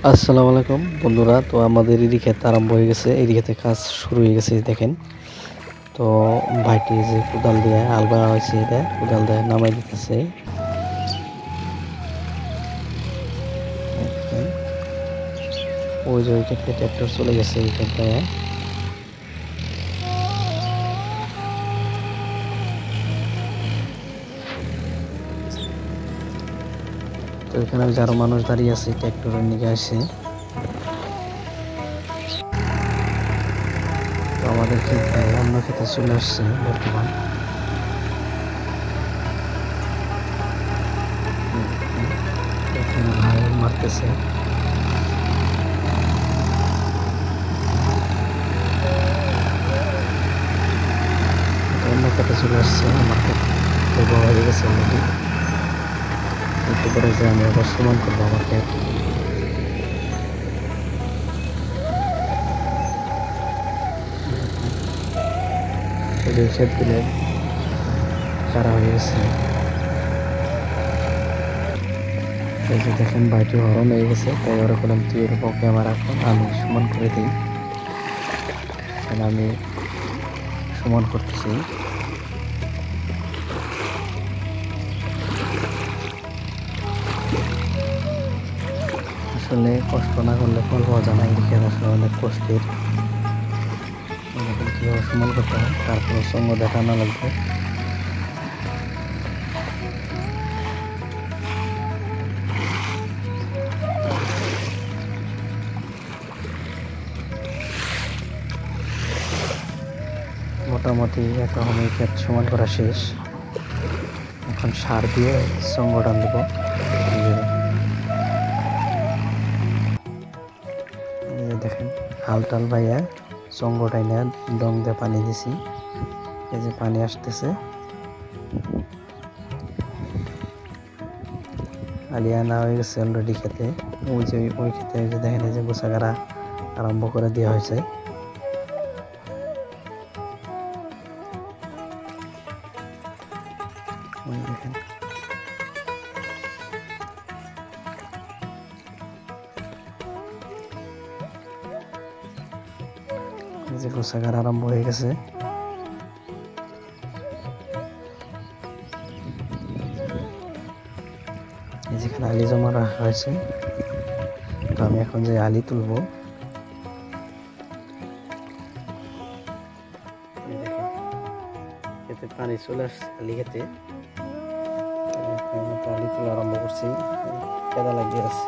আসসালামু আলাইকুম বন্ধুরা। তো আমাদের এদিকে ক্ষেত আরম্ভ হয়ে গেছে, এদিকে কাজ শুরু হয়ে গেছে দেখেন। তো ভাইটি যে কোদাল দিয়ে আলবা হয়েছে, এটা কোদাল দিয়ে নামাই দিতেছে। ওই যে ওই ক্ষেত্রে ট্র্যাক্টর চলে গেছে এই ক্ষেত্রে। তো এখানে যারা মানুষ দাঁড়িয়ে আছে ট্র্যাক্টরের নিকে আসে। তো আমাদের ক্ষেত্রে অন্য ক্ষেত্রে চলে আসছে বর্তমান। এখানে ভাই মারতেছে। অন্য ক্ষেত্রে চলে আসছে, আমার ক্ষেত্রে বড় হয়ে গেছে অলরেডি। একটু পরে যে আমি আবার সমান করবো আমার ক্ষেত। ক্ষেতগুলো চারা হয়ে গেছে। এই যে দেখেন ভাইটি হরণ হয়ে গেছে, তাই ওরা বললাম তুই এর পক্ষে আমার এখন আমি সমান করে দিই। আমি সমান করতেছি। আসলে কষ্ট না করলে ফল পাওয়া যায় না, এই ক্ষেত আসলে অনেক কষ্টের। দেখেন কীভাবে সমান করতে হয়, তারপরে সঙ্গ দেখানো লাগবে। মোটামুটি এখন এই ক্ষেত সমান করা শেষ। এখন সার দিয়ে সঙ্গ টান দেবো। দেখেন হাল টাল ভাইয়া সঙ্গটাই না ডং দিয়ে পানি দিছি। এই যে পানি আসতেছে, আলিয়া না হয়ে গেছে অলরেডি খেতে। ওই যে ওই খেতে যে দেখেন এই যে গোছাগাড়া আরম্ভ করে দেওয়া হয়েছে। দেখেন এই যে গোছাগাড়া আরম্ভ হয়ে গেছে। এই যেখানে আলি জমা রাখা হয়েছে, তো আমি এখন যে আলি তুলবো। খেতে পানি চলে আসছে, আলি খেতে আলি তোলা আরম্ভ করছি, কেদা লাগিয়ে আছে।